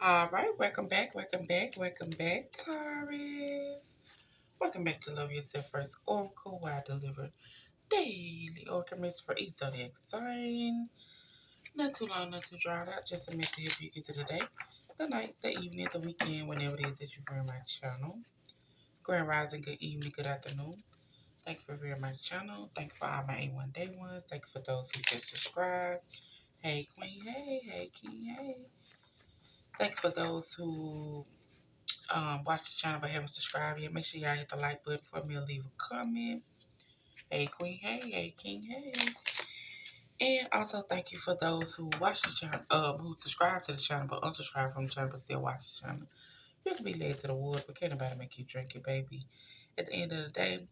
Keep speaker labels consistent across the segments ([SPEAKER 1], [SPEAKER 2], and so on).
[SPEAKER 1] All right, welcome back, Taurus. Welcome back to Love Yourself First Oracle, where I deliver daily oracles for each zodiac sign. Not too long, not too drawn out, just a message to help you get to the day, the night, the evening, the weekend, whenever it is that you view my channel. Grand rising, good evening, good afternoon. Thank you for viewing my channel. Thank you for all my A1 Day ones. Thank you for those who just subscribed. Hey, Queen, hey, King, hey. Thank you for those who watch the channel but haven't subscribed yet. Make sure y'all hit the like button for me and leave a comment. Hey Queen, hey King, hey. And also thank you for those who watch the channel, who subscribe to the channel but unsubscribe from the channel but still watch the channel. You can be led to the woods, but can't nobody make you drink it, baby. At the end of the day,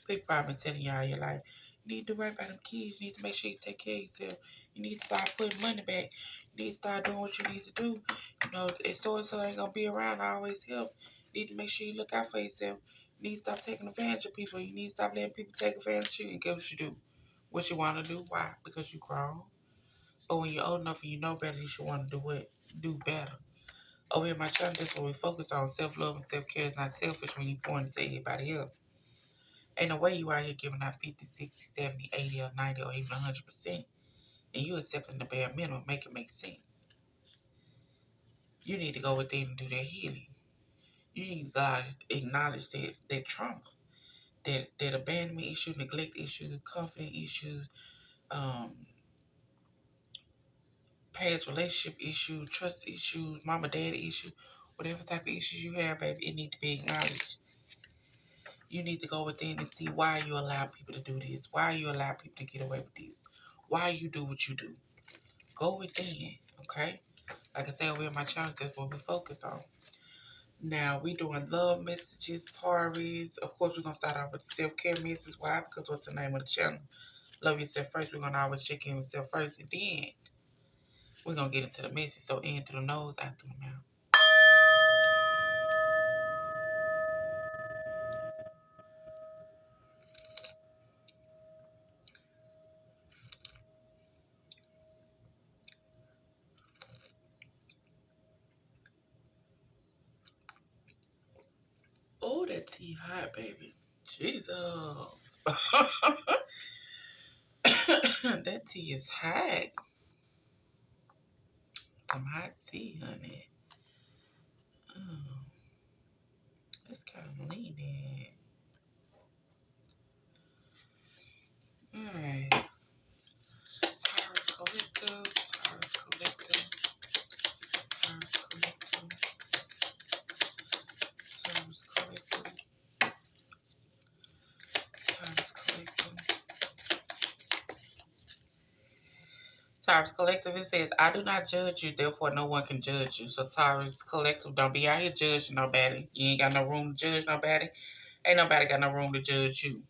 [SPEAKER 1] people probably been telling y'all your life. You need to do right by them kids. You need to make sure you take care of yourself. You need to start putting money back. You need to start doing what you need to do. You know, if so-and-so ain't going to be around, I always help. You need to make sure you look out for yourself. You need to stop taking advantage of people. You need to stop letting people take advantage of you. And guess what you do? What you want to do? Why? Because you grown. But when you're old enough and you know better, you should want to do what? Do better. Over here, my channel, that's what we focus on. Self-love and self-care is not selfish when you point to say everybody else. Ain't no way you out here giving out 50, 60, 70, 80, or 90, or even 100%. And you accepting the bare minimum, make it make sense. You need to go within and do that healing. You need to acknowledge that trauma, that abandonment issue, neglect issue, confidence issues, um, past relationship issues, trust issues, mama daddy issues, whatever type of issues you have, baby, it need to be acknowledged. You need to go within and see why you allow people to do this, why you allow people to get away with this, why you do what you do. Go within, okay? Like I said, we're in my channel, that's what we focus on. Now, we doing love messages, Taurus. Of course, we're going to start off with the self-care message. Why? Because what's the name of the channel? Love yourself first. We're going to always check in with yourself first. And then we're going to get into the message. So, in through the nose, out through the mouth. Oh, that tea hot, baby. Jesus. That tea is hot. Some hot tea, honey. Oh, it's kind of leaning. All right. Taurus Collective, Taurus Collective, Taurus Collective, Taurus Collective, Taurus Collective. Taurus Collective, it says, I do not judge you, therefore no one can judge you. So Taurus Collective, don't be out here judging nobody. You ain't got no room to judge nobody. Ain't nobody got no room to judge you.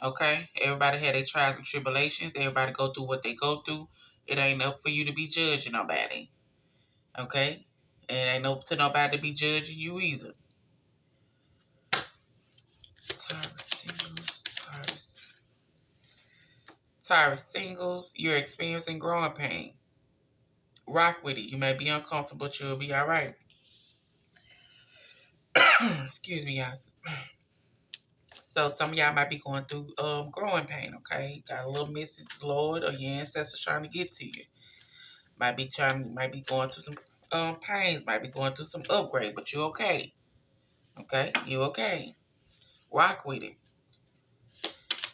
[SPEAKER 1] Okay? Everybody had their trials and tribulations. Everybody go through what they go through. It ain't up for you to be judging nobody. Okay? And it ain't up to nobody to be judging you either. Taurus singles, Taurus singles, you're experiencing growing pain. Rock with it. You may be uncomfortable, but you'll be all right. Excuse me, guys. So some of y'all might be going through growing pain, okay? Got a little message, Lord, or your ancestors trying to get to you. Might be going through some pains, might be going through some upgrade, but you okay. Okay? You okay. Rock with it.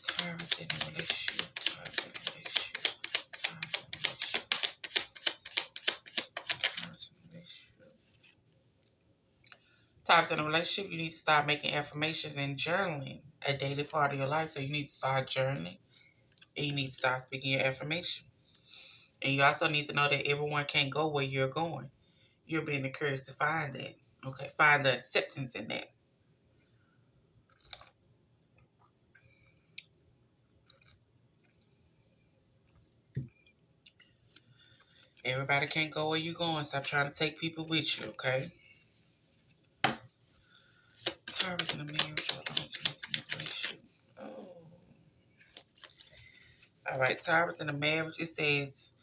[SPEAKER 1] Taurus in a relationship. Taurus in a relationship. Taurus in a relationship. Taurus in a relationship. Taurus in a relationship, you need to start making affirmations and journaling a daily part of your life. So you need to start journaling and you need to start speaking your affirmation. And you also need to know that everyone can't go where you're going. You're being encouraged to find that. Okay, find the acceptance in that. Everybody can't go where you're going. Stop trying to take people with you, okay? Taurus in a marriage or long-term relationship. Oh. All right, Taurus in a marriage, it says,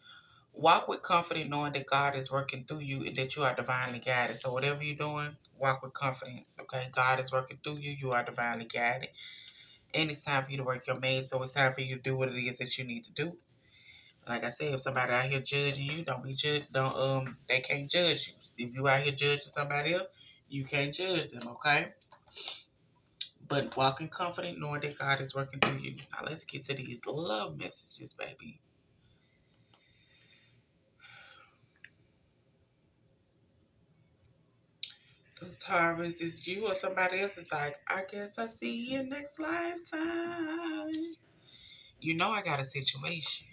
[SPEAKER 1] Walk with confidence knowing that God is working through you and that you are divinely guided. So whatever you're doing, walk with confidence. Okay, God is working through you. You are divinely guided. And it's time for you to work your maze. So it's time for you to do what it is that you need to do. Like I said, if somebody out here judging you, don't be judged. Don't they can't judge you. If you out here judging somebody else, you can't judge them, okay? But walking confident, knowing that God is working through you. Now let's get to these love messages, baby. So Taurus, is you or somebody else is like, I guess I see you next lifetime. You know I got a situation.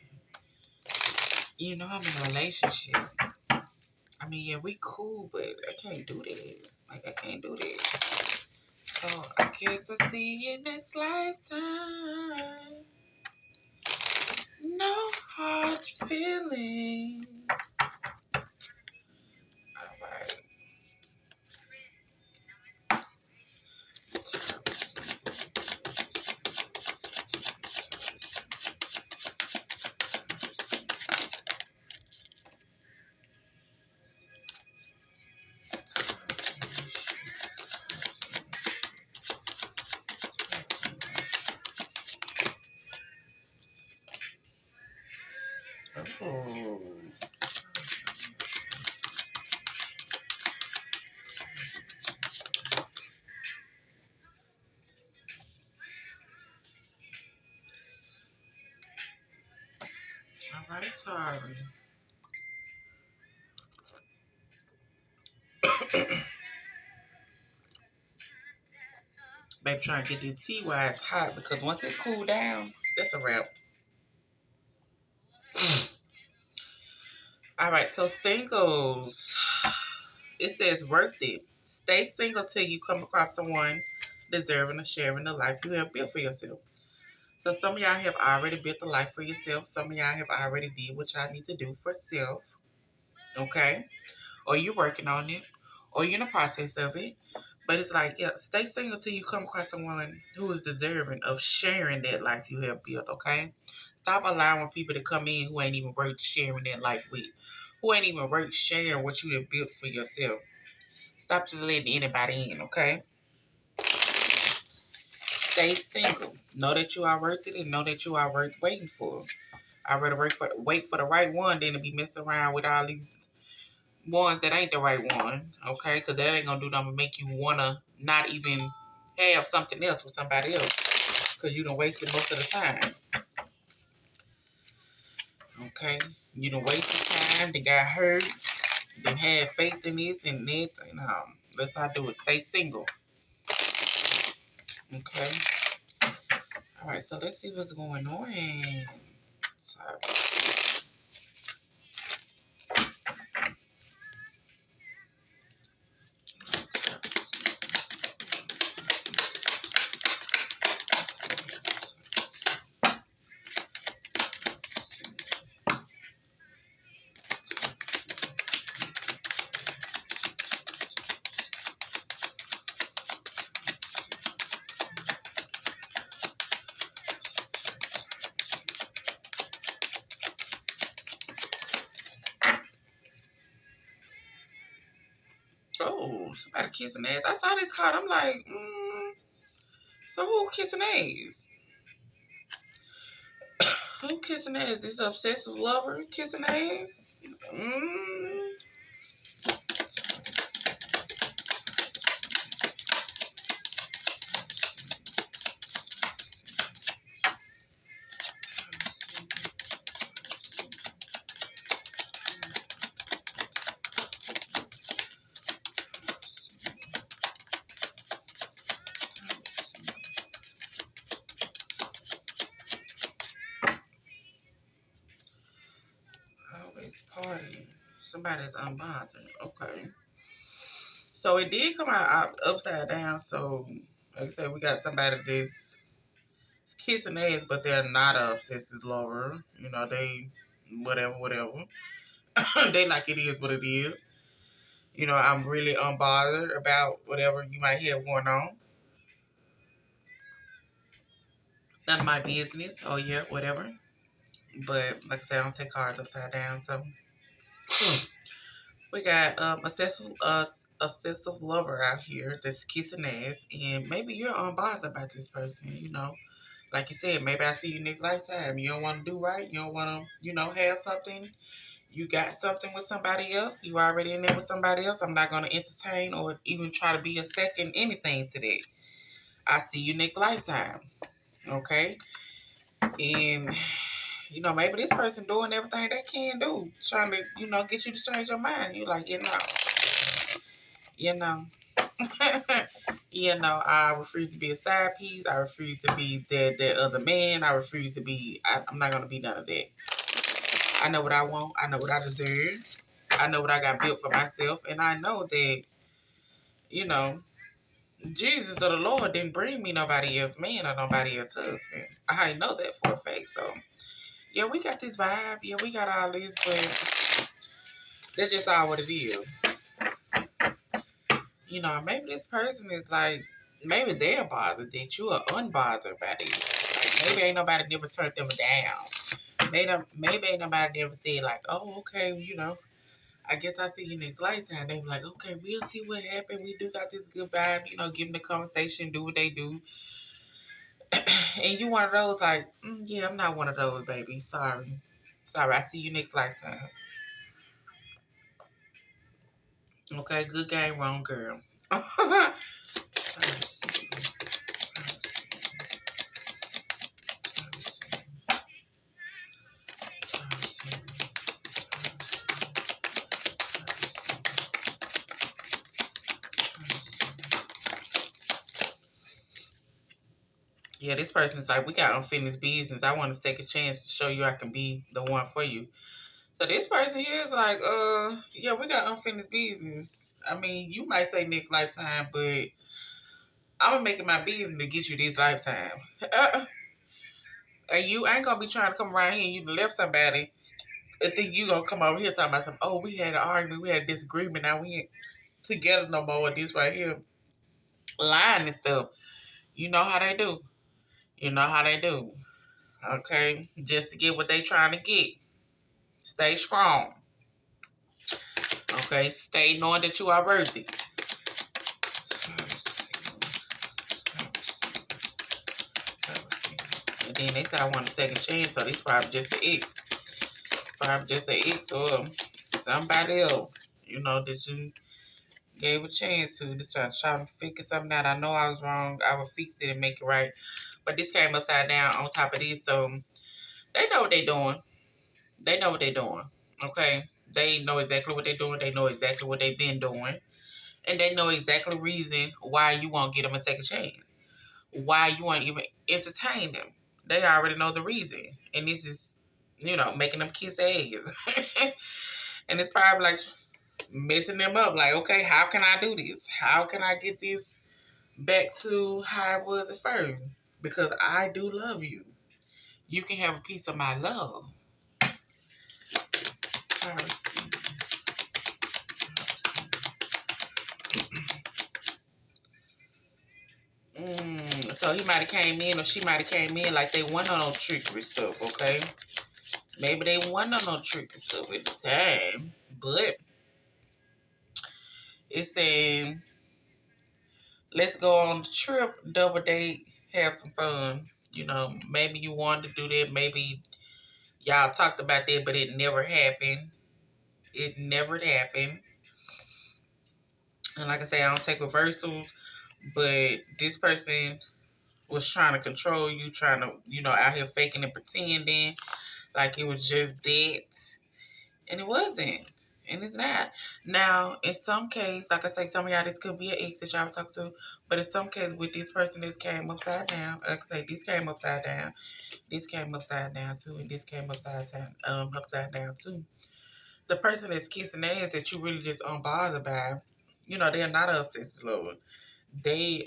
[SPEAKER 1] You know I'm in a relationship. I mean, yeah, we cool, but I can't do that. Like, I can't do that. So, I guess I'll see you next lifetime. No hard feelings. Alright. Oh. Alright, sorry. Baby, trying to get the tea while it's hot because once it cool down, that's a wrap. Alright, so singles. It says worth it. Stay single till you come across someone deserving of sharing the life you have built for yourself. So some of y'all have already built the life for yourself. Some of y'all have already did what y'all need to do for self. Okay? Or you're working on it. Or you're in the process of it. But it's like, yeah, stay single till you come across someone who is deserving of sharing that life you have built, okay? Stop allowing people to come in who ain't even worth sharing that life with. Who ain't even worth sharing what you have built for yourself. Stop just letting anybody in, okay? Stay single. Know that you are worth it and know that you are worth waiting for. I'd rather wait for the right one than to be messing around with all these ones that ain't the right one, okay? Because that ain't gonna do nothing but make you wanna not even have something else with somebody else because you done wasted most of the time, okay? You done wasted time, they got hurt, then had faith in this and that, and let's not do it. Stay single, okay? All right, so let's see what's going on. Sorry. Oh, somebody kissing ass. I saw this card. I'm like, so who kissing ass? Who kissing ass? This obsessive lover kissing ass? Always partying. Somebody's unbothered. Okay. So it did come out upside down. So, like I said, we got somebody that's kissing ass, but they're not a obsessive lover. You know, they, whatever. They like it is what it is. You know, I'm really unbothered about whatever you might have going on. None of my business. Oh, yeah, whatever. But like I said, I don't take cards upside down. So we got obsessive lover out here that's kissing ass, and maybe you're unbothered about this person. Like you said, maybe I see you next lifetime. You don't want to do right. You don't want to, have something. You got something with somebody else. You already in there with somebody else. I'm not going to entertain or even try to be a second anything to that. I see you next lifetime. Okay? And, maybe this person doing everything they can do, trying to, get you to change your mind. You like, you know, I refuse to be a side piece. I refuse to be that other man. I refuse to be, I'm not going to be none of that. I know what I want. I know what I deserve. I know what I got built for myself. And I know that, you know, Jesus or the Lord didn't bring me nobody else man or nobody else husband. I know that for a fact. So, yeah, we got this vibe. Yeah, we got all this, but that's just all what it is. Maybe this person is like, maybe they're bothered that you are unbothered by this. Like, maybe ain't nobody never turned them down. Maybe ain't nobody never said like, oh, okay, I guess I see you next lifetime. They be like, okay, we'll see what happened. We do got this good vibe, give them the conversation, do what they do. And you one of those like, yeah, I'm not one of those, baby. Sorry. I see you next lifetime. Okay, good game, wrong girl. Yeah, this person is like, we got unfinished business. I want to take a chance to show you I can be the one for you. So this person here is like, yeah, we got unfinished business. I mean, you might say next lifetime, but I'm gonna make it my business to get you this lifetime. And you ain't gonna be trying to come around here and you left somebody and think you gonna come over here talking about something. Oh, we had an argument, we had a disagreement, now we ain't together no more with this right here. Lying and stuff. You know how they do. You know how they do. Okay? Just to get what they trying to get. Stay strong. Okay? Stay knowing that you are worthy. And then they said I want a second chance, so this probably just an ex. Probably just an ex or somebody else, that you gave a chance to. Just try to figure something out. I know I was wrong. I will fix it and make it right. But this came upside down on top of this, so they know what they're doing. They know what they're doing. Okay? They know exactly what they're doing. They know exactly what they've been doing. And they know exactly the reason why you won't get them a second chance. Why you won't even entertain them. They already know the reason. And this is, making them kiss ass. And it's probably like messing them up. Like, okay, how can I do this? How can I get this back to how it was at first? Because I do love you. You can have a piece of my love. So he might have came in or she might have came in like they wasn't on no trickery stuff, okay? Maybe they wasn't on no trickery stuff at the time. But it's saying, let's go on the trip, double date, have some fun. Maybe you wanted to do that. Maybe y'all talked about that, but it never happened. It never happened. And like I say, I don't take reversals, but this person was trying to control you, trying to, out here faking and pretending like it was just that. And it wasn't. And it's not. Now, in some case, like I say, some of y'all, this could be an ex that y'all talk to. But in some case, with this person, this came upside down. Like I say, this came upside down. This came upside down too. And this came upside down too. The person that's kissing ass that you really just unbothered by, they're not a obsessive lover. They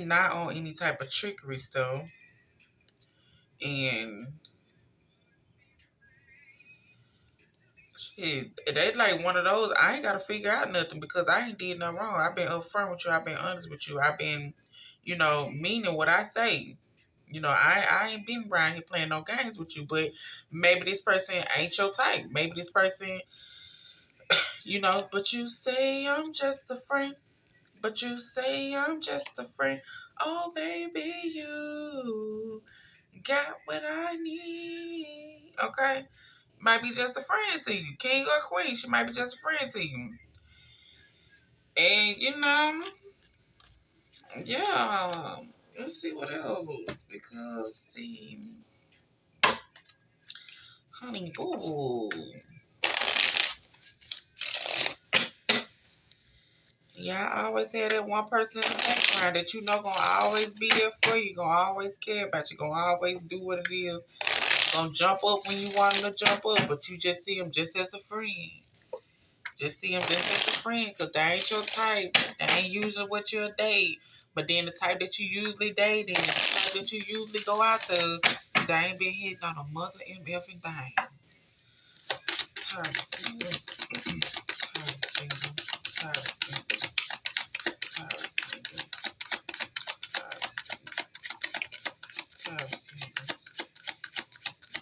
[SPEAKER 1] not on any type of trickery stuff. And shit, they like one of those. I ain't gotta figure out nothing because I ain't did nothing wrong. I've been upfront with you. I've been honest with you. I've been, you know, meaning what I say. You know, I ain't been around here playing no games with you, but maybe this person ain't your type. Maybe this person, you know, but you say I'm just a friend. But you say I'm just a friend. Oh, baby, you got what I need. Okay? Might be just a friend to you. King or queen, she might be just a friend to you. And, you know, yeah. Let's see what else. Because, see, honey, boo. Yeah, I always had that one person in the background that you know gonna always be there for you, gonna always care about you, gonna always do what it is. Gonna jump up when you want them to jump up, but you just see them just as a friend. Just see them just as a friend, because they ain't your type. They ain't usually what you'll date. But then the type that you usually date and the type that you usually go out to, they ain't been hitting on a mother MF and thing. Taurus single. Taurus single. Taurus single. Taurus single. Taurus single.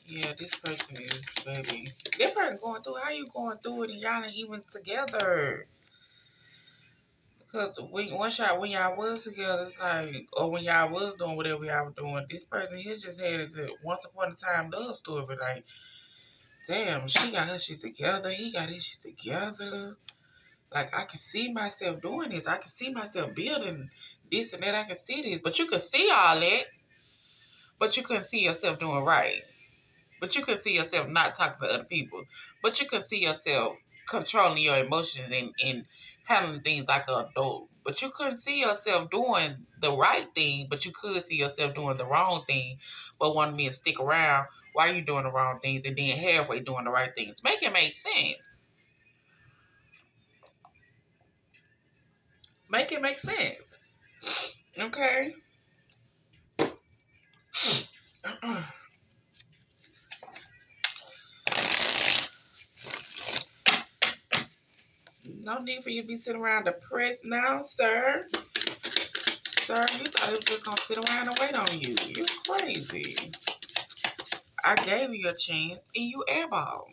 [SPEAKER 1] Yeah, this person is, baby. This person going through, how you going through it and y'all ain't even together? Because when y'all was together, it's like, or when y'all was doing whatever y'all was doing, this person here just had a once upon a time love story. But like, damn, she got her shit together, he got his shit together. Like, I can see myself doing this. I can see myself building this and that. I can see this. But you can see all that, but you couldn't see yourself doing right. But you can see yourself not talking to other people. But you can see yourself controlling your emotions and handling things like an adult. But you couldn't see yourself doing the right thing, but you could see yourself doing the wrong thing, but wanted me to stick around while you're doing the wrong things and then halfway doing the right things. Make it make sense. Make it make sense. Okay? No need for you to be sitting around depressed now, sir. Sir, you thought it was just going to sit around and wait on you. You're crazy. I gave you a chance and you airballed.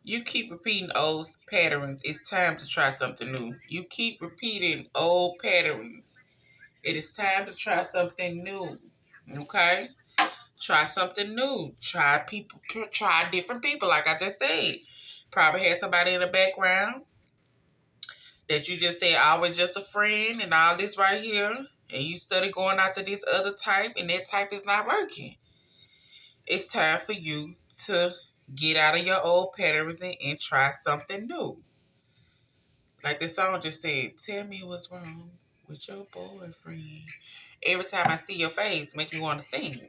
[SPEAKER 1] You keep repeating old patterns. It's time to try something new. You keep repeating old patterns. It is time to try something new. Okay? Try something new. Try different people, like I just said. Probably had somebody in the background that you just said, I was just a friend and all this right here. And you started going after this other type and that type is not working. It's time for you to get out of your old patterns and try something new. Like the song just said, tell me what's wrong with your boyfriend. Every time I see your face, make me want to sing.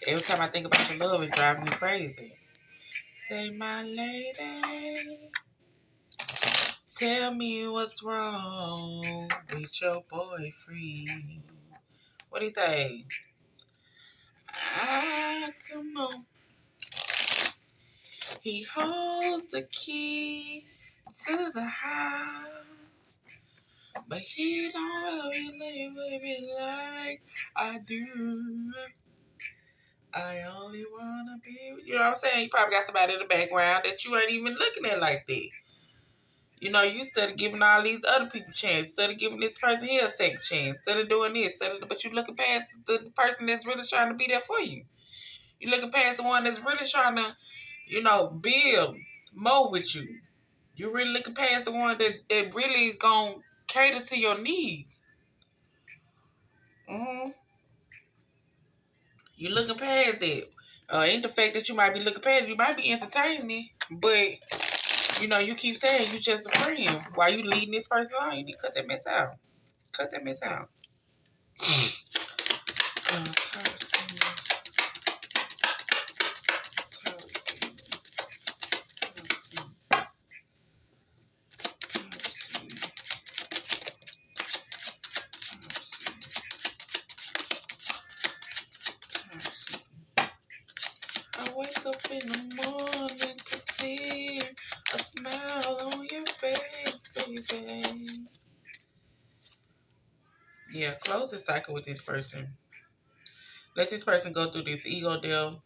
[SPEAKER 1] Every time I think about your love, it drives me crazy. Say, my lady, tell me what's wrong with your boyfriend. What he say? Ah, come on. He holds the key to the house, but he don't really love me like I do. I only wanna be, you know what I'm saying? You probably got somebody in the background that you ain't even looking at like that. You know, you instead of giving all these other people a chance, instead of giving this person here a second chance, instead of doing this, but you looking past the person that's really trying to be there for you. You looking past the one that's really trying to, you know, build more with you. You really looking past the one that really gonna cater to your needs. Mm-hmm. You looking past it. Ain't the fact that you might be looking past it. You might be entertaining, but you know, you keep saying you just a friend. While you leading this person on, you need to cut that mess out. Cut that mess out. up in the morning to see a smile on your face, baby. Yeah, close the cycle with this person. Let this person go through this ego deal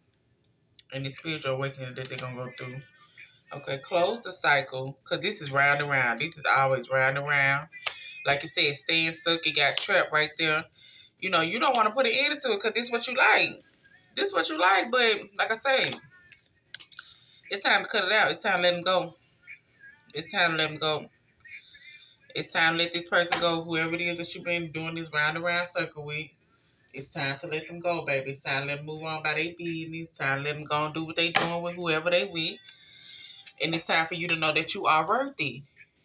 [SPEAKER 1] and this spiritual awakening that they're going to go through. Okay, close the cycle, because this is round and round. This is always round and round. Like you said, staying stuck, you got trapped right there. You know, you don't want to put an end to it because this is what you like. This is what you like, but like I say, it's time to cut it out. It's time to let them go. It's time to let them go. It's time to let this person go, whoever it is that you've been doing this round and round circle with. It's time to let them go, baby. It's time to let them move on by their business. It's time to let them go and do what they doing with whoever they with. And it's time for you to know that you are worthy.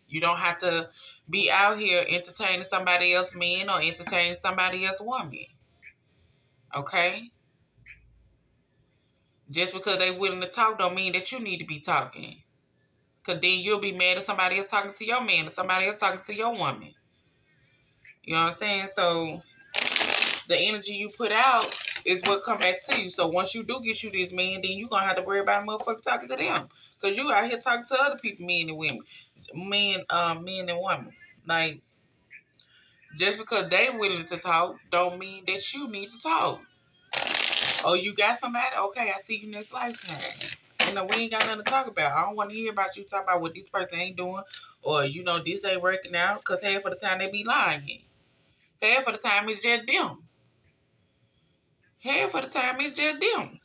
[SPEAKER 1] You don't have to be out here entertaining somebody else's man or entertaining somebody else's woman. Okay? Just because they willing to talk don't mean that you need to be talking. Because then you'll be mad if somebody else talking to your man or somebody else talking to your woman. You know what I'm saying? So the energy you put out is what come back to you. So once you do get you this man, then you're going to have to worry about motherfuckers talking to them. Because you out here talking to other people, men and women. Men and women. Like, just because they willing to talk don't mean that you need to talk. Oh, you got somebody? Okay, I see you next lifetime. You know, we ain't got nothing to talk about. I don't want to hear about you talking about what this person ain't doing or, you know, this ain't working out, because half of the time they be lying. Half of the time it's just them. Half of the time it's just them.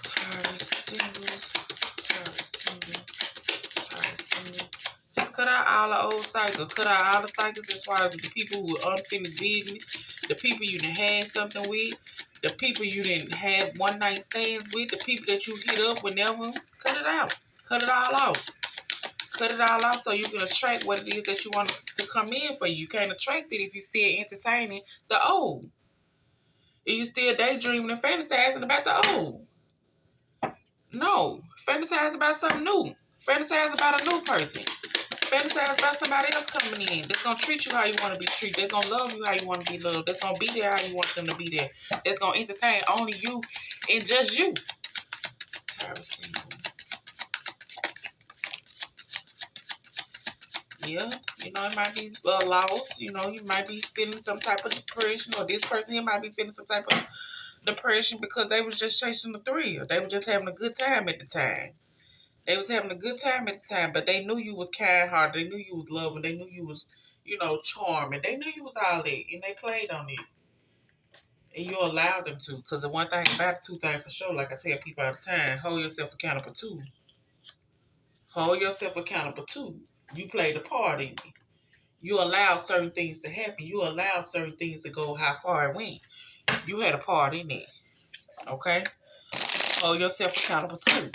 [SPEAKER 1] Taurus singles. Taurus singles. Taurus singles. Just cut out all the old cycles. Cut out all the cycles as far as the people who are unfinished business, the people you done had something with, the people you didn't have one night stands with, the people that you hit up whenever. Cut it out. Cut it all off. Cut it all off so you can attract what it is that you want to come in for you. You can't attract it if you're still entertaining the old. If you still daydreaming and fantasizing about the old. No. Fantasize about something new. Fantasize about a new person. Fantasize about somebody else coming in that's going to treat you how you want to be treated. That's going to love you how you want to be loved. That's going to be there how you want them to be there. That's going to entertain only you and just you. Taurus. Yeah, you know, it might be lost. You know, you might be feeling some type of depression, or this person here might be feeling some type of depression because they was just chasing the thrill. They were just having a good time at the time. They was having a good time at the time, but they knew you was kind-hearted. They knew you was loving. They knew you was, you know, charming. They knew you was all that, and they played on it. And you allowed them to, because the one thing about the two things for sure, like I tell people all the time, hold yourself accountable too. Hold yourself accountable too. You played a part in it. You allow certain things to happen. You allow certain things to go how far it went. You had a part in it. Okay? Hold yourself accountable too.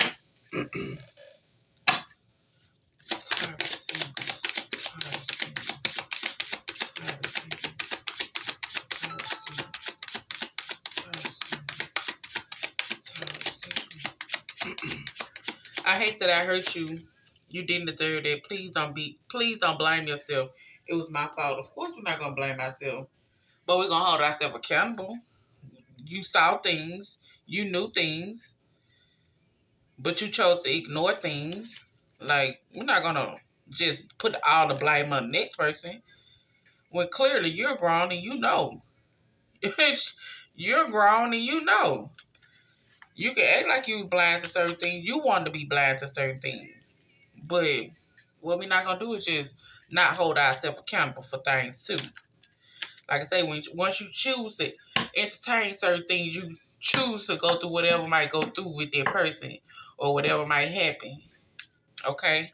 [SPEAKER 1] I hate that I hurt you. You didn't deserve that. Please don't blame yourself. It was my fault. Of course we're not gonna blame ourselves. But we're gonna hold ourselves accountable. You saw things, you knew things, but you chose to ignore things. Like, we're not gonna just put all the blame on the next person when clearly you're grown and you know. You're grown and you know. You can act like you blind to certain things. You want to be blind to certain things. But what we're not gonna do is just not hold ourselves accountable for things too. Like I say, once you choose to entertain certain things, you choose to go through whatever might go through with that person or whatever might happen. Okay?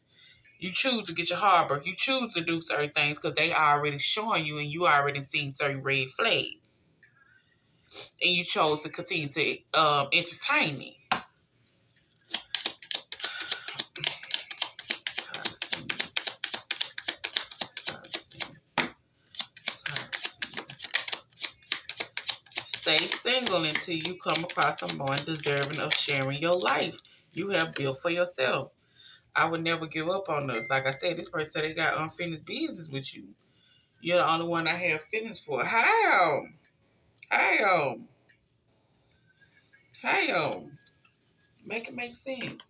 [SPEAKER 1] You choose to get your heart broke. You choose to do certain things because they are already showing you and you already seen certain red flags. And you chose to continue to entertain it. Stay single until you come across someone deserving of sharing your life you have built for yourself. I would never give up on us. Like I said, this person said they got unfinished business with you. You're the only one I have feelings for. How? How? Hell, make it make sense.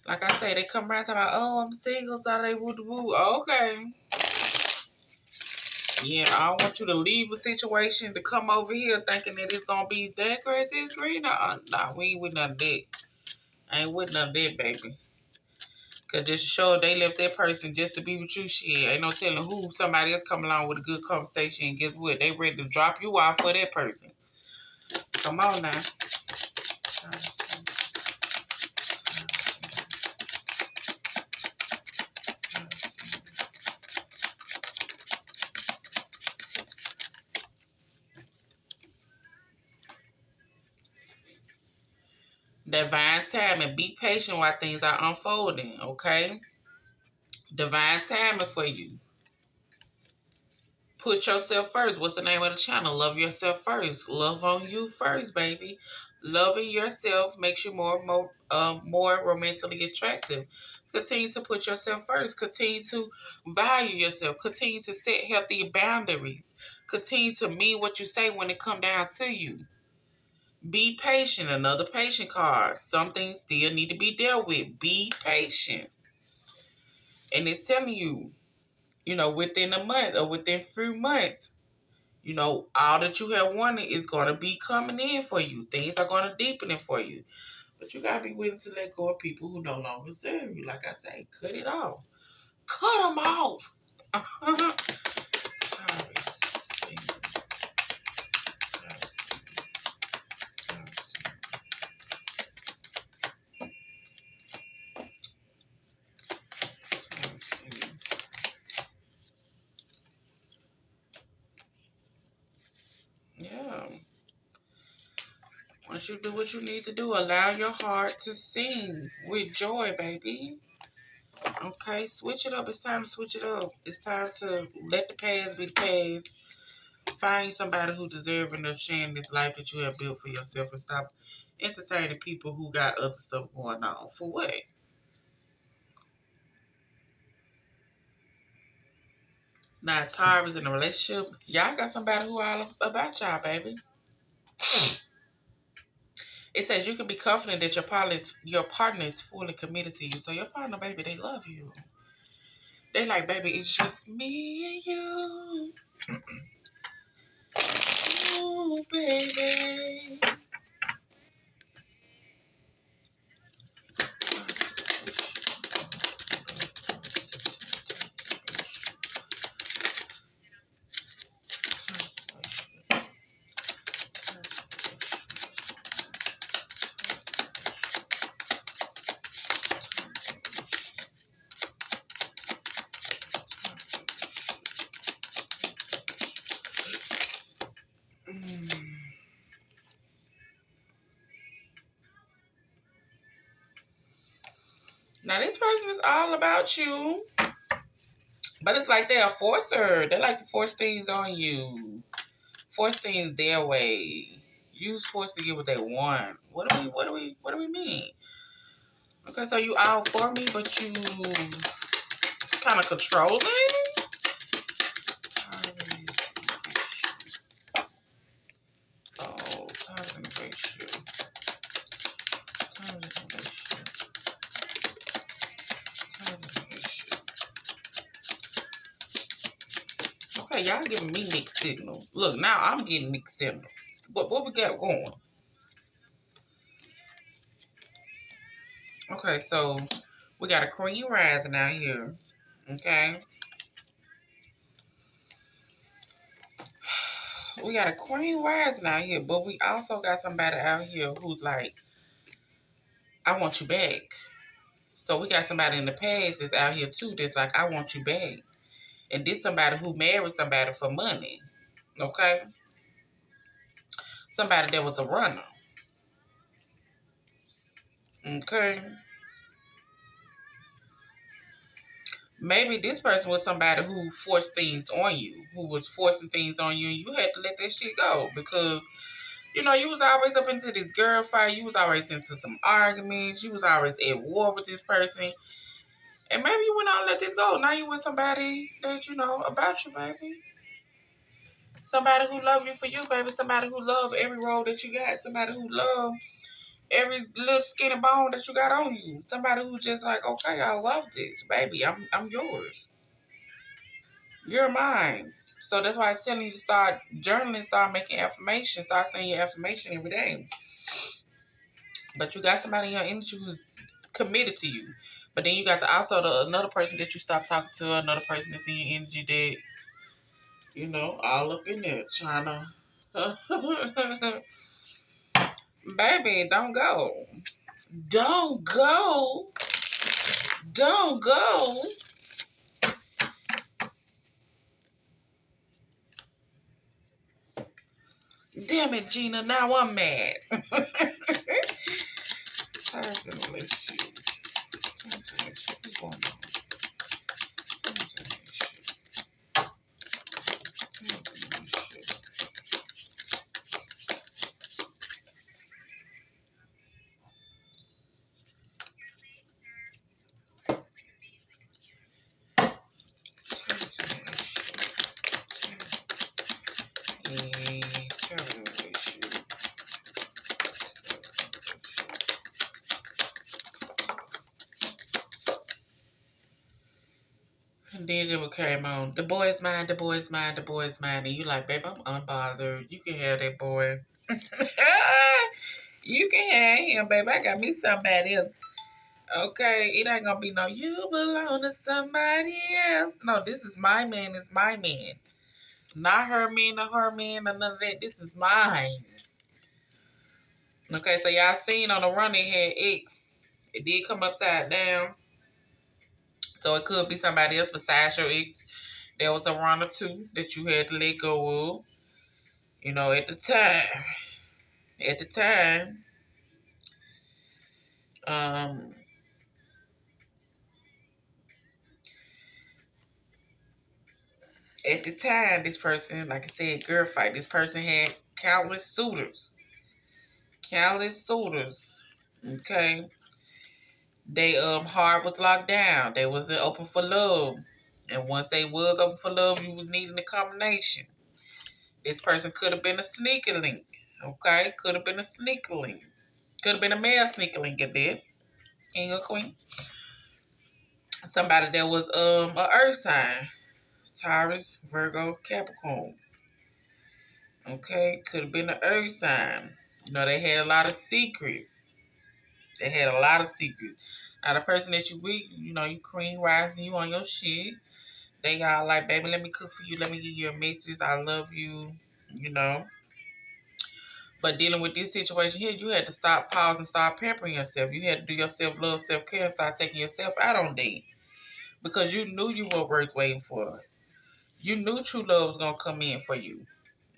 [SPEAKER 1] Like I say, they come around talking about, oh, I'm single, so they woo woo. Okay. Yeah, I don't want you to leave a situation to come over here thinking that it's gonna be that grass is green. Nah, we ain't with none of that. I ain't with none of that, baby. Cause just to show they left that person just to be with you, shit. Ain't no telling who somebody else come along with a good conversation and guess what? They ready to drop you off for that person. Come on now. Divine timing. Be patient while things are unfolding, okay? Divine timing for you. Put yourself first. What's the name of the channel? Love yourself first. Love on you first, baby. Loving yourself makes you more romantically attractive. Continue to put yourself first. Continue to value yourself. Continue to set healthy boundaries. Continue to mean what you say when it come down to you. Be patient. Another patient card. Some things still need to be dealt with. Be patient. And it's telling you, within a month or within a few months, all that you have wanted is going to be coming in for you. Things are going to deepen it for you. But you got to be willing to let go of people who no longer serve you. Like I say, cut it off. Cut them off. Yeah. Once you do what you need to do, allow your heart to sing with joy, baby. Okay, switch it up. It's time to switch it up. It's time to let the past be the past. Find somebody who deserving of sharing this life that you have built for yourself and stop entertaining people who got other stuff going on. For what? Now, Taurus in a relationship, y'all got somebody who all about y'all, baby. It says you can be confident that your partner is fully committed to you. So your partner, baby, they love you. They like, baby, it's just me and you. Oh, baby. Now, this person is all about you. But it's like they're a forcer. They like to force things on you. Force things their way. Use force to get what they want. What do we mean? Okay, so you all for me, but you kind of controlling? Oh, time and ratio. Time and ratio. Time and ratio. Okay, y'all giving me mixed signals. Look, now I'm getting mixed signals. What we got going? Okay, so we got a Queen rising out here. Okay. We got a Queen rising out here, but we also got somebody out here who's like, I want you back. So we got somebody in the past that's out here too that's like, I want you back. And this somebody who married somebody for money. Okay? Somebody that was a runner. Okay? Maybe this person was somebody who forced things on you, who was forcing things on you, and you had to let that shit go because, you was always up into this girl fight. You was always into some arguments. You was always at war with this person. And maybe you went out and let this go. Now you with somebody that, about you, baby. Somebody who love you for you, baby. Somebody who love every role that you got. Somebody who love every little skinny bone that you got on you. Somebody who just like, okay, I love this, baby. I'm yours. You're mine. So that's why I'm telling you to start journaling, start making affirmations, start saying your affirmation every day. But you got somebody in your energy who's committed to you. But then you got another person that you stop talking to, another person that's in your energy that, all up in there trying to baby, don't go. Don't go. Don't go. Damn it, Gina. Now I'm mad. Taurus in a relationship. What's going on? And then it came on. The boy is mine, the boy is mine, the boy is mine. And you like, babe, I'm unbothered. You can have that boy. You can have him, babe. I got me somebody else. Okay, it ain't gonna be no, you belong to somebody else. No, this is my man, it's my man. Not her man or her man or none of that. This is mine. Okay, so y'all seen on the run it had X. It did come upside down. So it could be somebody else besides your ex. There was a run or two that you had to let go of. At the time. At the time. Um, at the time, this person, like I said, girl fight. This person had countless suitors. Countless suitors. Okay. They heart was locked down. They wasn't open for love. And once they was open for love, you was needing a combination. This person could have been a sneaky link. Okay? Could have been a sneaky link. Could have been a male sneaky link at that. King or queen. Somebody that was a earth sign. Taurus, Virgo, Capricorn. Okay? Could have been an earth sign. They had a lot of secrets. They had a lot of secrets. Now, the person that you with, you queen rising, you on your shit. They got like, baby, let me cook for you. Let me give you a message. I love you. You know. But dealing with this situation here, you had to stop, pause, and start pampering yourself. You had to do your self-love, self-care, and start taking yourself out on date. Because you knew you were worth waiting for. You knew true love was going to come in for you.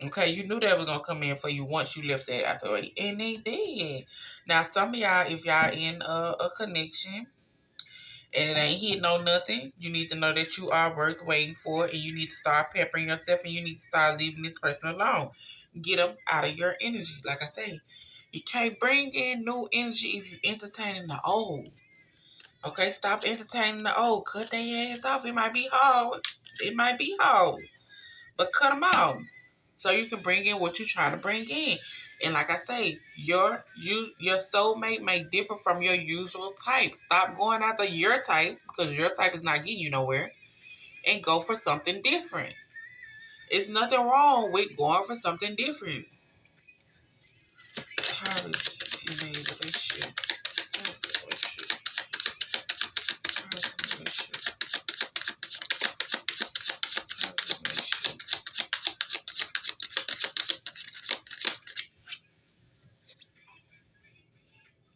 [SPEAKER 1] Okay, you knew that was going to come in for you once you left that out the way. And they did. Now, some of y'all, if y'all in a connection, and it ain't hitting on nothing, you need to know that you are worth waiting for, and you need to start peppering yourself, and you need to start leaving this person alone. Get them out of your energy. Like I say, you can't bring in new energy if you entertaining the old. Okay, stop entertaining the old. Cut their ass off. It might be hard. It might be hard, but cut them off so you can bring in what you're trying to bring in. And like I say, your soulmate may differ from your usual type. Stop going after your type because your type is not getting you nowhere, and go for something different. It's nothing wrong with going for something different. Taurus in a relationship.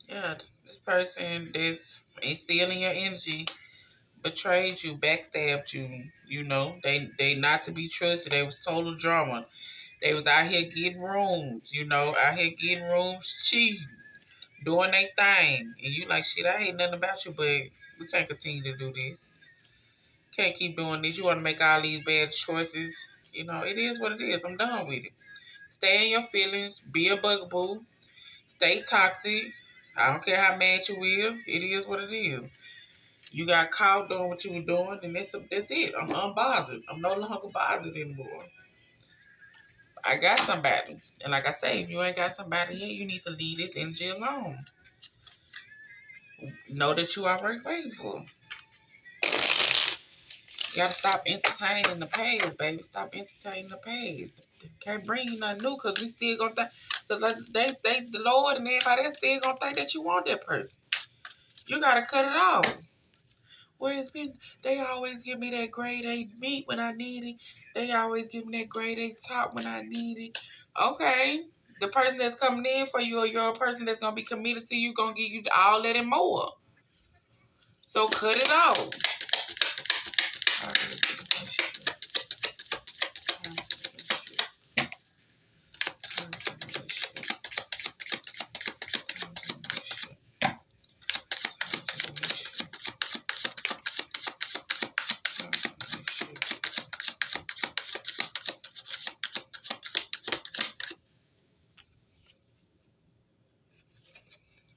[SPEAKER 1] Yeah, this person that's stealing your energy betrayed you, backstabbed you. They not to be trusted. They was total drama. They was out here getting rooms. Out here getting rooms cheap, doing their thing. And you like, shit, I hate nothing about you, but we can't continue to do this. Can't keep doing this. You want to make all these bad choices. It is what it is. I'm done with it. Stay in your feelings. Be a bugaboo. Stay toxic. I don't care how mad you is. It is what it is. You got caught doing what you were doing, and that's it. I'm unbothered. I'm no longer bothered anymore. I got somebody. And like I say, if you ain't got somebody yet, you need to leave this energy alone. Know that you are worth waiting for. You gotta stop entertaining the past, baby. Stop entertaining the past. Can't bring you nothing new because we still gonna think, because the Lord and everybody else still gonna think that you want that person. You gotta cut it off. Whereas been, they always give me that grade A meat when I need it. They always give me that grade A top when I need it. Okay. The person that's coming in for you, or you're a person that's gonna be committed to you, gonna give you all that and more. So cut it off.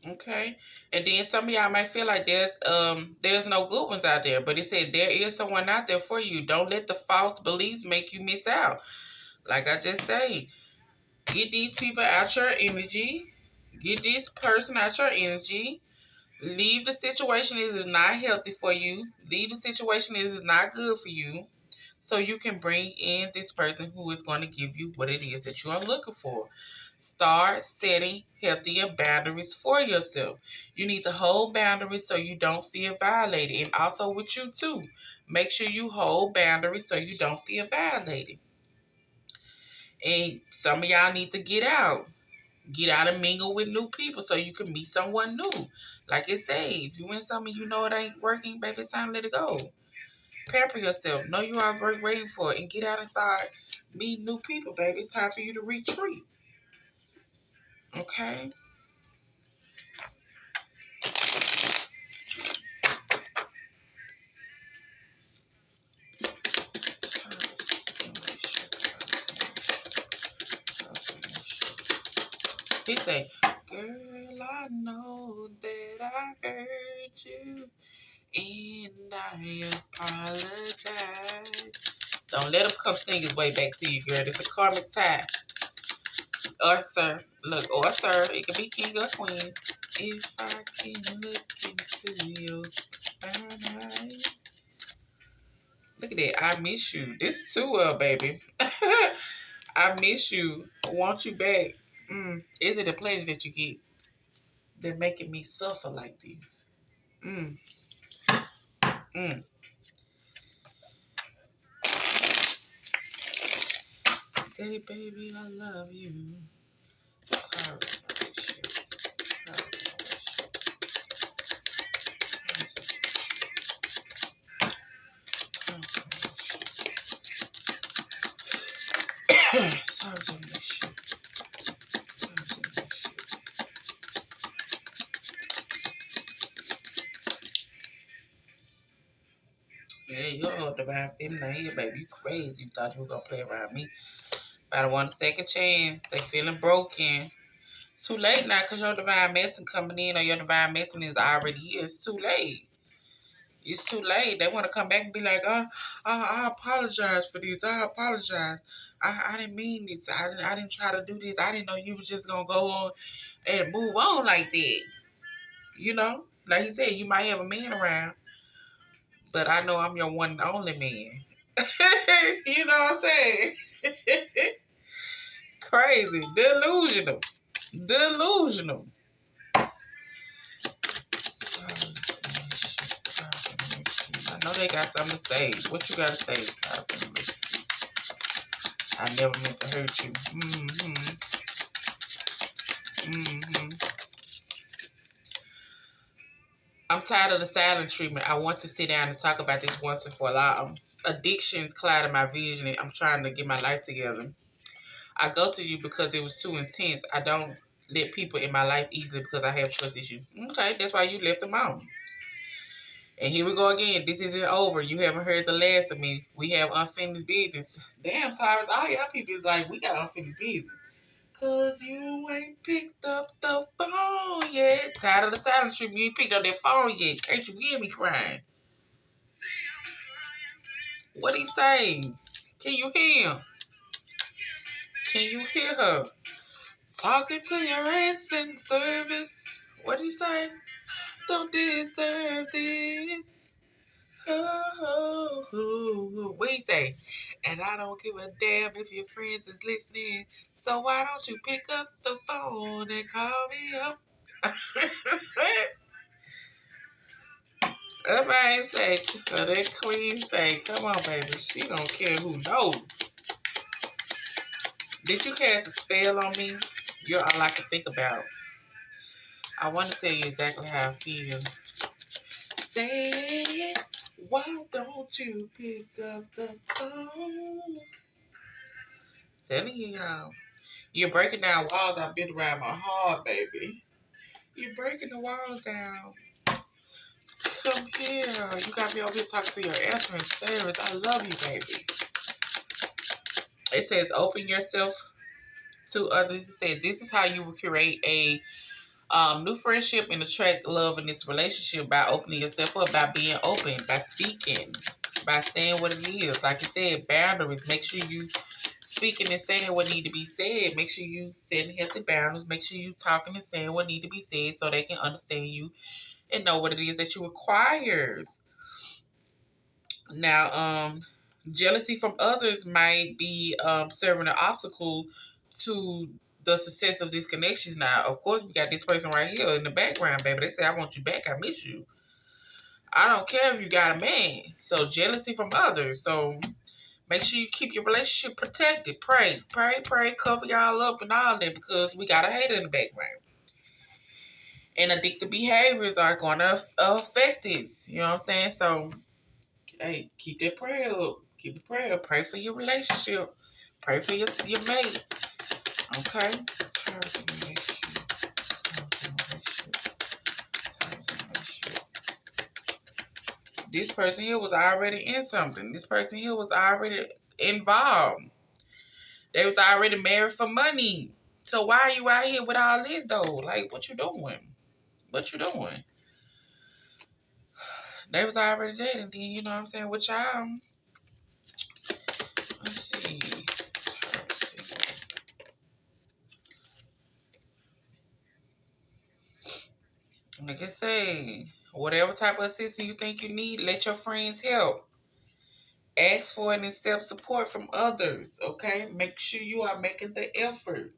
[SPEAKER 1] Okay. And then some of y'all might feel like there's no good ones out there, but it said there is someone out there for you. Don't let the false beliefs make you miss out. Like I just say, get these people out your energy. Get this person out your energy. Leave the situation if it's not healthy for you. Leave the situation if it's not good for you. So you can bring in this person who is going to give you what it is that you are looking for. Start setting healthier boundaries for yourself. You need to hold boundaries so you don't feel violated. And also with you too. Make sure you hold boundaries so you don't feel violated. And some of y'all need to get out. Get out and mingle with new people so you can meet someone new. Like it says, if you in something you know it ain't working, baby, it's time to let it go. Pamper yourself. Know you are worth waiting for it, and get out and start meeting new people, baby. It's time for you to retreat. Okay? He say, girl, I know that I hurt you, and I apologize. Don't let him come sing his way back to you, girl. It's a karmic tie. Or sir. Look, or sir. It could be king or queen. If I can look into your eyes. Look at that. I miss you. This too well, baby. I miss you. Want you back. Is it a pleasure that you get that making me suffer like this? Mm. Mm. Say, baby, I love you. Taurus, yeah, you're divine feminine here, baby. You crazy. You thought you were gonna play around me. About one second chance. They feeling broken. Too late now because your divine medicine coming in or your divine medicine is already here. It's too late. It's too late. They want to come back and be like, I apologize for this. I apologize. I didn't mean this. I didn't try to do this. I didn't know you were just going to go on and move on like that. You know? Like he said, you might have a man around, but I know I'm your one and only man. You know what I'm saying? Crazy. Delusional. Delusional. I know they got something to say. What you got to say? I never meant to hurt you. I'm tired of the silent treatment. I want to sit down and talk about this once and for all. Addictions clouded my vision, and I'm trying to get my life together. I go to you because it was too intense. I don't let people in my life easily because I have trust issues. Okay, that's why you left them out. And here we go again. This isn't over. You haven't heard the last of me. We have unfinished business. Damn, Taurus, all y'all people is like, we got unfinished business. Cause you ain't picked up the phone yet. Tired of the silent treatment. You ain't picked up that phone yet. Can't you hear me crying? What he saying? Can you hear him? Can you hear her? Talking to your ass in service. What do you say? Don't deserve this. What do you say? And I don't give a damn if your friends is listening. So why don't you pick up the phone and call me up? Everybody say, that queen say, come on, baby. She don't care who knows. Did you cast a spell on me? You're all I can think about. I want to tell you exactly how I feel. Say it. Why don't you pick up the phone? Telling you, y'all. You're breaking down walls I've been around my heart, baby. You're breaking the walls down. Come here. You got me over here talking to your answering service. I love you, baby. It says open yourself to others. It says this is how you will create a new friendship and attract love in this relationship by opening yourself up, by being open, by speaking, by saying what it is. Like you said, boundaries. Make sure you speaking and saying what need to be said. Make sure you setting healthy boundaries. Make sure you talking and saying what need to be said so they can understand you and know what it is that you requires. Now, jealousy from others might be serving an obstacle to the success of these connections. Now, of course, we got this person right here in the background, baby. They say, I want you back. I miss you. I don't care if you got a man. So, jealousy from others. So, make sure you keep your relationship protected. Pray, pray, pray. Cover y'all up and all that because we got a hater in the background. And addictive behaviors are going to affect it. You know what I'm saying? So, hey, keep that prayer up. Keep the prayer up. Pray for your relationship. Pray for your mate. Okay? This person here was already in something. This person here was already involved. They was already married for money. So why are you out here with all this though? Like, what you doing? What you doing? They was already dead, and then you know what I'm saying with y'all. Let's see. Like I say, whatever type of assistance you think you need, let your friends help. Ask for and accept support from others, okay? Make sure you are making the effort.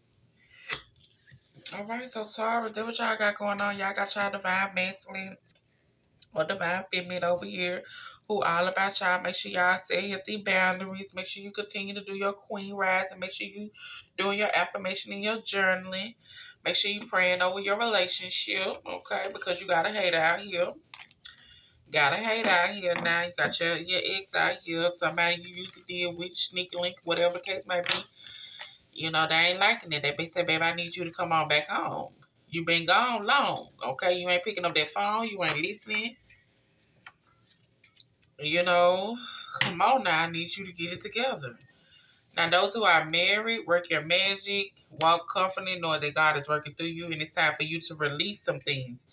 [SPEAKER 1] All right, so Taurus, that's what y'all got going on. Y'all got y'all divine masculine or divine feminine over here who all about y'all. Make sure y'all set healthy boundaries. Make sure you continue to do your queen rise and make sure you doing your affirmation in your journaling. Make sure you praying over your relationship, okay? Because you got a hate out here. Got a hate out here now. You got your ex out here. Somebody you used to deal with, sneaky link, whatever the case may be. You know, they ain't liking it. They been saying, babe, I need you to come on back home. You been gone long, okay? You ain't picking up that phone. You ain't listening. You know, come on now. I need you to get it together. Now, those who are married, work your magic, walk confident, knowing that God is working through you, and it's time for you to release some things.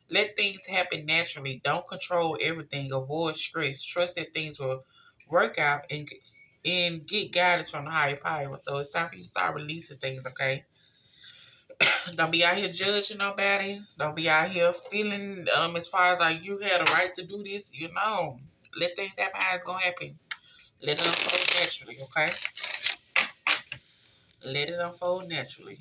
[SPEAKER 1] Let things happen naturally. Don't control everything. Avoid stress. Trust that things will work out and get guidance from the higher power. So it's time for you to start releasing things, okay? Don't be out here judging nobody. Don't be out here feeling as far as like you had a right to do this. You know, let things happen how it's gonna happen. Let it unfold naturally, okay? Let it unfold naturally.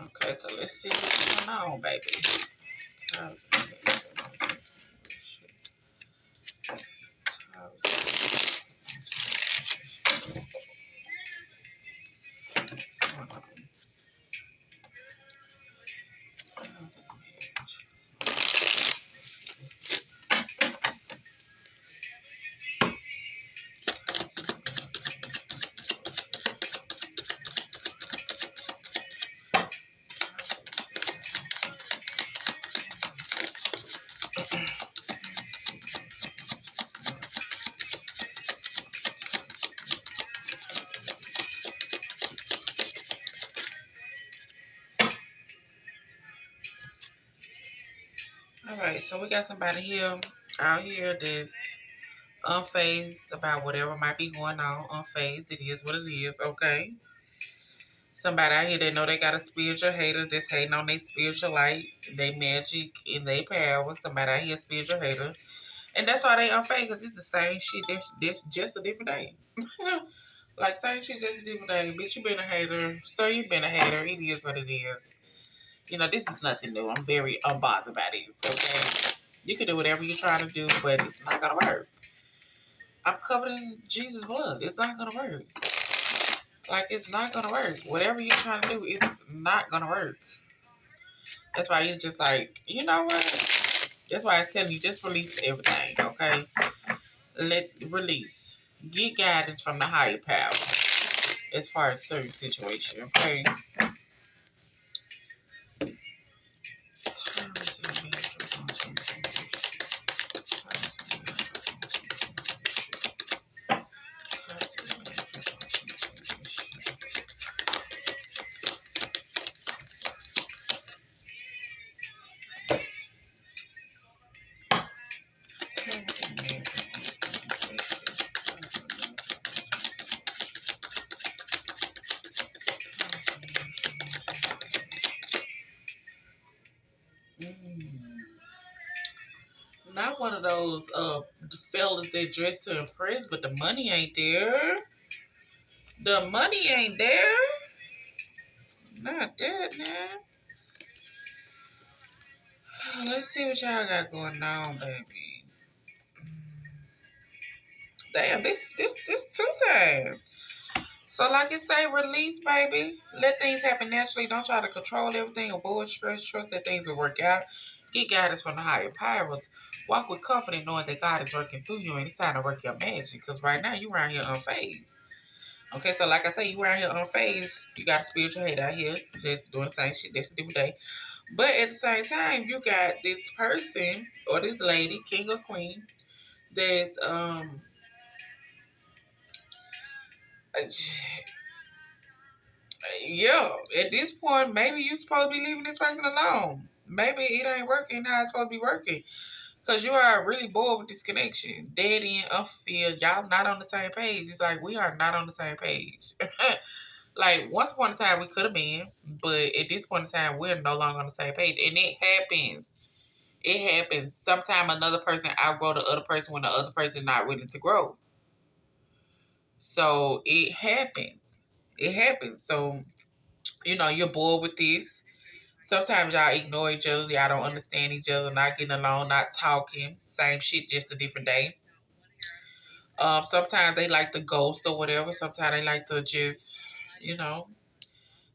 [SPEAKER 1] Okay, so let's see what's going on, baby. All right, so we got somebody here out here that's unfazed about whatever might be going on. Unfazed, it is what it is, okay? Somebody out here that know they got a spiritual hater that's hating on their spiritual light, they magic, and they power. Somebody out here spiritual hater. And that's why they unfazed, because it's the same shit, this just a different day. Like, same shit, just a different day. Bitch, you been a hater. Sir, you been a hater. It is what it is. You know, this is nothing new. I'm very unbothered by this, okay? You can do whatever you're trying to do, but it's not going to work. I'm covered in Jesus' blood. It's not going to work. Like, it's not going to work. Whatever you're trying to do, it's not going to work. That's why you're just like, you know what? That's why I tell you, just release everything, okay? Release. Get guidance from the higher power as far as certain situation, okay? Not one of those fellas that dress to impress, but the money ain't there. The money ain't there. Not that, man. Let's see what y'all got going on, baby. Damn, this 2 times. So like it say, release, baby. Let things happen naturally. Don't try to control everything or avoid stress. Trust that things will work out. Get guidance from the higher powers. Walk with confidence knowing that God is working through you and it's time to work your magic. Because right now you around here unfazed. Okay, so like I say, you around here unfazed. You got a spiritual hate out here just doing the same shit that's a different day. But at the same time, you got this person or this lady, king or queen, that's yeah, at this point, maybe you supposed to be leaving this person alone. Maybe it ain't working how it's supposed to be working. Because you are really bored with this connection. Dead end, unfulfilled. Y'all not on the same page. It's like we are not on the same page. Like, once upon a time, we could have been. But at this point in time, we're no longer on the same page. And it happens. It happens. Sometimes another person outgrow the other person when the other person not willing to grow. So it happens. It happens. So, you're bored with this. Sometimes y'all ignore each other. Y'all don't understand each other, not getting along, not talking. Same shit, just a different day. Sometimes they like to ghost or whatever. Sometimes they like to just, you know,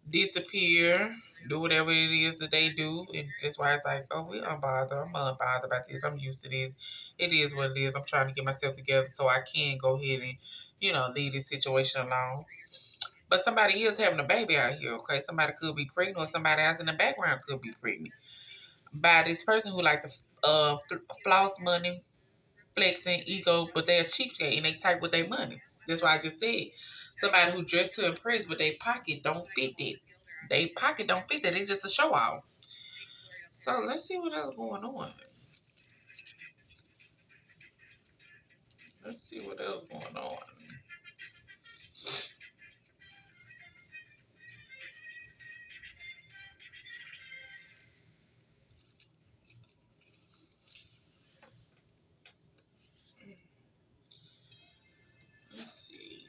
[SPEAKER 1] disappear, do whatever it is that they do. And that's why it's like, oh, we unbothered. I'm unbothered about this. I'm used to this. It is what it is. I'm trying to get myself together so I can go ahead and, leave this situation alone. But somebody is having a baby out here, okay? Somebody could be pregnant or somebody else in the background could be pregnant by this person who like to floss money, flexing, ego, but they're cheapskate and they type with their money. That's why I just said somebody who dressed to impress, but their pocket don't fit it. They pocket don't fit that. They just a show off. So let's see what else going on. Let's see what else going on. Let's see.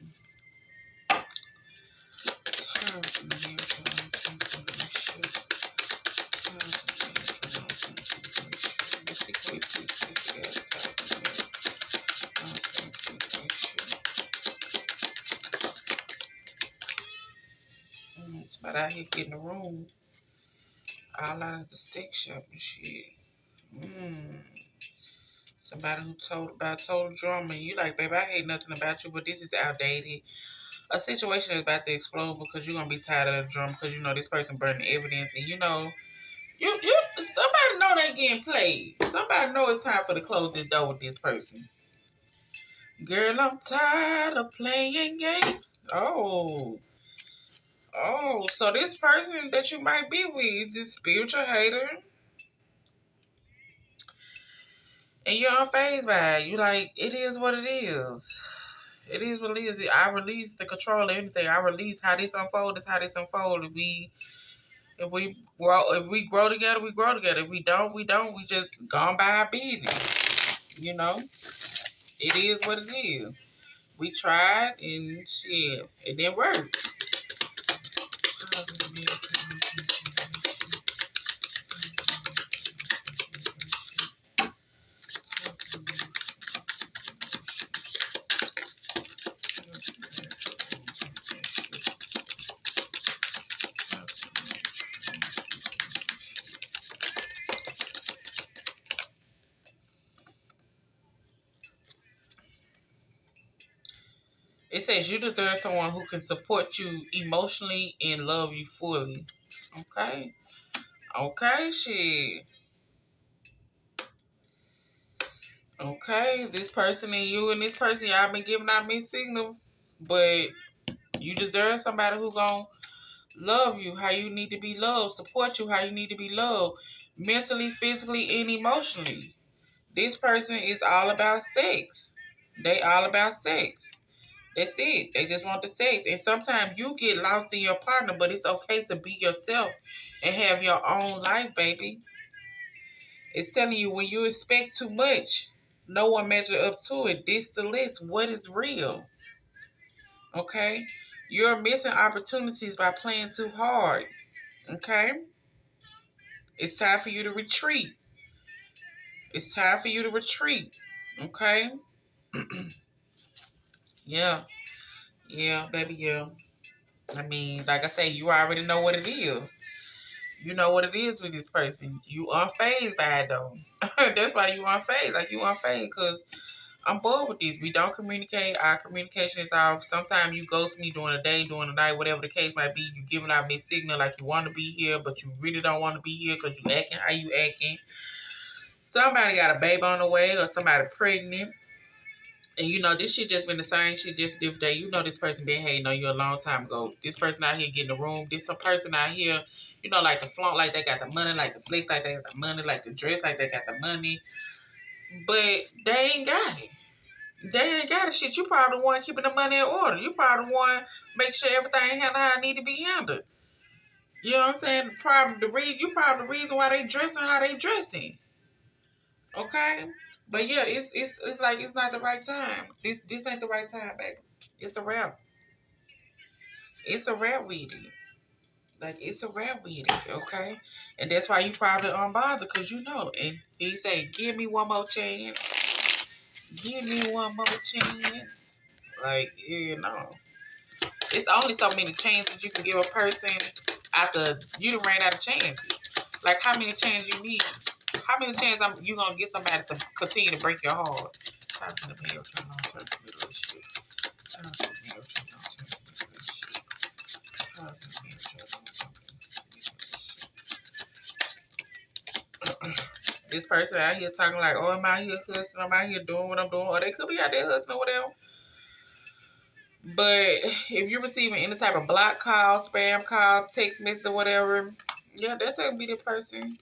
[SPEAKER 1] But out here getting the room all out of the stick shop and shit. Somebody who told about total drama. You like, baby, I hate nothing about you, but this is outdated. A situation is about to explode because you're gonna be tired of the drama because you know this person burning evidence and you somebody know they getting played. Somebody know it's time for to close this door with this person. Girl, I'm tired of playing games. Oh. Oh, so this person that you might be with is this spiritual hater. And you're unfazed by it. You like, it is what it is. It is what it is. I release the control of anything. I release how this unfold is how this unfold. If we grow together, we grow together. If we don't, we don't. We just gone by our business. You know? It is what it is. We tried and shit. It didn't work. It says you deserve someone who can support you emotionally and love you fully. Okay. Okay, shit. Okay, this person and you and this person, y'all been giving out mixed signals, but you deserve somebody who gonna love you how you need to be loved, support you how you need to be loved, mentally, physically, and emotionally. This person is all about sex. They all about sex. That's it. They just want the sex. And sometimes you get lost in your partner, but it's okay to be yourself and have your own life, baby. It's telling you when you expect too much, no one measure up to it. This the list. What is real? Okay? You're missing opportunities by playing too hard. Okay? It's time for you to retreat. It's time for you to retreat. Okay? Yeah. Yeah, baby, yeah. I mean, like I say, you already know what it is. You know what it is with this person. You unfazed by it, though. That's why you unfazed. Like, you unfazed because I'm bored with this. We don't communicate. Our communication is off. Sometimes you ghost me during the day, during the night, whatever the case might be. You giving out mixed signal like you want to be here, but you really don't want to be here because you acting how you acting. Somebody got a baby on the way or somebody pregnant. And you know, this shit just been the same shit just different day. You know this person been hating on you a long time ago. This person out here getting the room. This some person out here, you know, like the flaunt, like they got the money, like the flex, like they got the money, like the dress, like they got the money. But they ain't got it. They ain't got it. Shit, you probably the one keeping the money in order. You probably the one make sure everything handled how it need to be handled. You know what I'm saying? You probably the reason why they dressing how they dressing. Okay? But yeah, it's like it's not the right time. This ain't the right time, baby. It's a wrap. It's a wrap with it. Like it's a wrap with it, okay? And that's why you probably unbothered because you know. And he say, "Give me one more chance. Give me one more chance." Like no, it's only so many chances you can give a person after you done ran out of chances. Like how many chances you need? How many chances you gonna get somebody to continue to break your heart? Talk to the mail, turn on, turn to the relationship. Talk to the mail, turn on, turn to the relationship. Talk to the mail, turn on, turn to the relationship. This person out here talking like, oh, I'm out here hustling, I'm out here doing what I'm doing, or they could be out there hustling or whatever. But if you're receiving any type of block call, spam call, text message, or whatever, yeah, that's gonna be the person.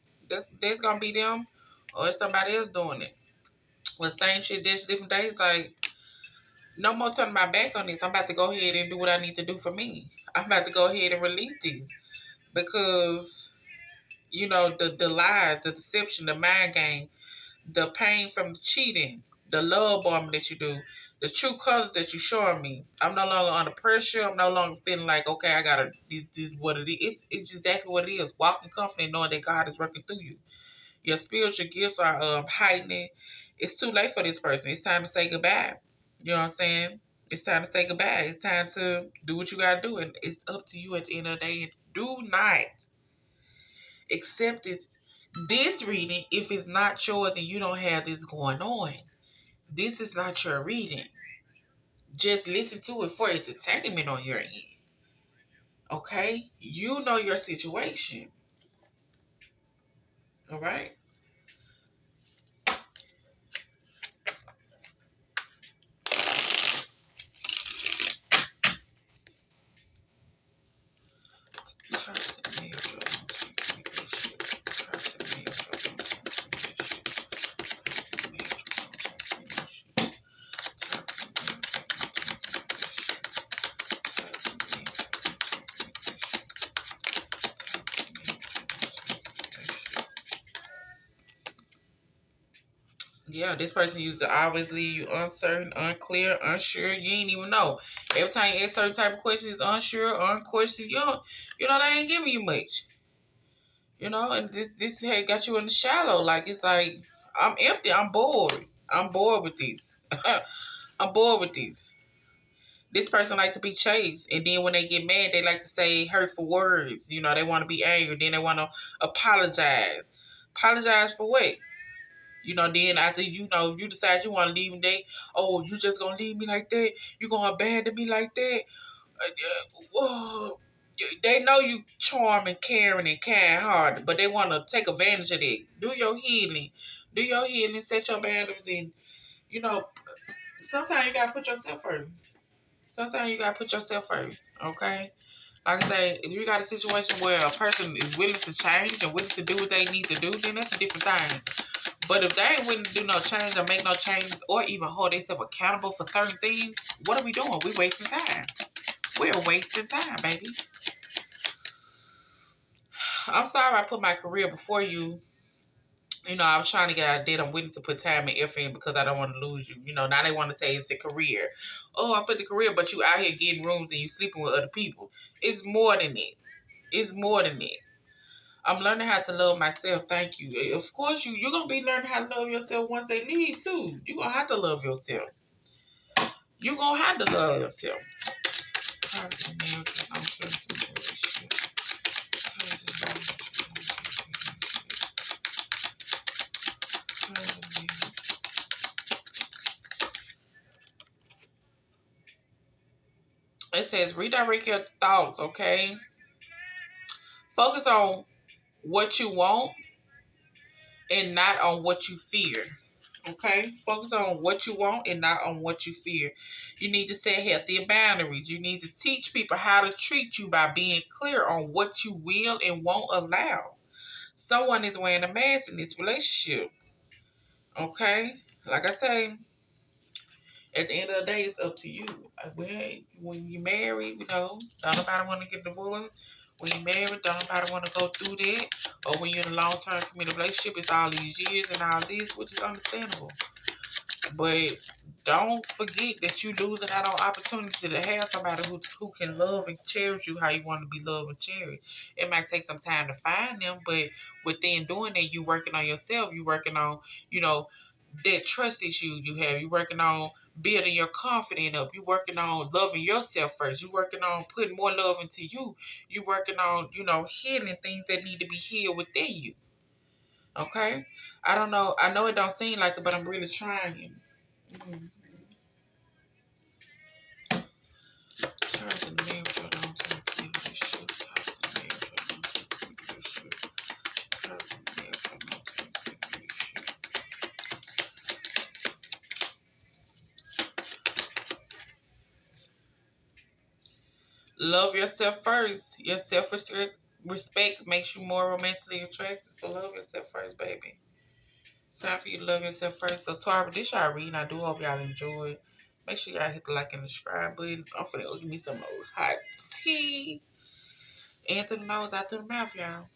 [SPEAKER 1] That's gonna be them, or somebody else doing it. Well, same shit, just different days. Like, no more turning my back on this. I'm about to go ahead and do what I need to do for me. I'm about to go ahead and release these because you know the lies, the deception, the mind game, the pain from the cheating, the love bombing that you do, the true colors that you showing me. I'm no longer under pressure. I'm no longer feeling like, okay, I gotta this is what it is. It's exactly what it is. Walking confident knowing that God is working through you. Your spiritual gifts are heightening. It's too late for this person. It's time to say goodbye. You know what I'm saying? It's time to say goodbye. It's time to do what you gotta do. And it's up to you at the end of the day. Do not accept this reading if it's not yours and you don't have this going on. This is not your reading. Just listen to it for entertainment on your end. Okay? You know your situation. All right? Yeah, this person used to always leave you uncertain, unclear, unsure. You ain't even know. Every time you ask certain type of questions, unsure, unquestioned, they ain't giving you much. And this had got you in the shallow. Like, it's like, I'm empty. I'm bored. I'm bored with these. I'm bored with these. This person like to be chased. And then when they get mad, they like to say hurtful words. They want to be angry. Then they want to apologize. Apologize for what? Then after, you decide you want to leave them, you just going to leave me like that? You going to abandon me like that? Whoa. They know you charming, caring, and kind-hearted, but they want to take advantage of that. Do your healing. Do your healing. Set your boundaries. And, sometimes you got to put yourself first. Sometimes you got to put yourself first, okay? Like I say, if you got a situation where a person is willing to change and willing to do what they need to do, then that's a different thing. But if they ain't willing to do no change or make no changes or even hold themselves accountable for certain things, what are we doing? We're wasting time. We're wasting time, baby. I'm sorry I put my career before you. I was trying to get out of debt. I'm willing to put time and effort in because I don't want to lose you. Now they want to say it's a career. Oh, I put the career, but you out here getting rooms and you sleeping with other people. It's more than it. It's more than it. I'm learning how to love myself. Thank you. Of course, you're going to be learning how to love yourself once they leave, too. You're going to have to love yourself. You're going to have to love yourself. It says redirect your thoughts, okay? Focus on what you want and not on what you fear. Okay? Focus on what you want and not on what you fear. You need to set healthier boundaries. You need to teach people how to treat you by being clear on what you will and won't allow. Someone is wearing a mask in this relationship. Okay? Like I say, at the end of the day, it's up to you. When you marry, don't nobody want to get divorced. When you married, don't nobody want to go through that. Or when you're in a long-term committed relationship, it's all these years and all this, which is understandable. But don't forget that you losing out on opportunity to have somebody who can love and cherish you how you want to be loved and cherished. It might take some time to find them, but within doing that, you working on yourself. You working on, that trust issue you have. You working on building your confidence up. You working on loving yourself first. You working on putting more love into you. You working on, healing things that need to be healed within you. Okay? I don't know. I know it don't seem like it, but I'm really trying. Mm-hmm. Love yourself first. Your self-respect makes you more romantically attractive. So love yourself first, baby. It's time for you to love yourself first. So Taurus, this y'all reading. I do hope y'all enjoy. Make sure y'all hit the like and subscribe button. I'm finna go give me some hot tea. In through the nose, out through the mouth, y'all.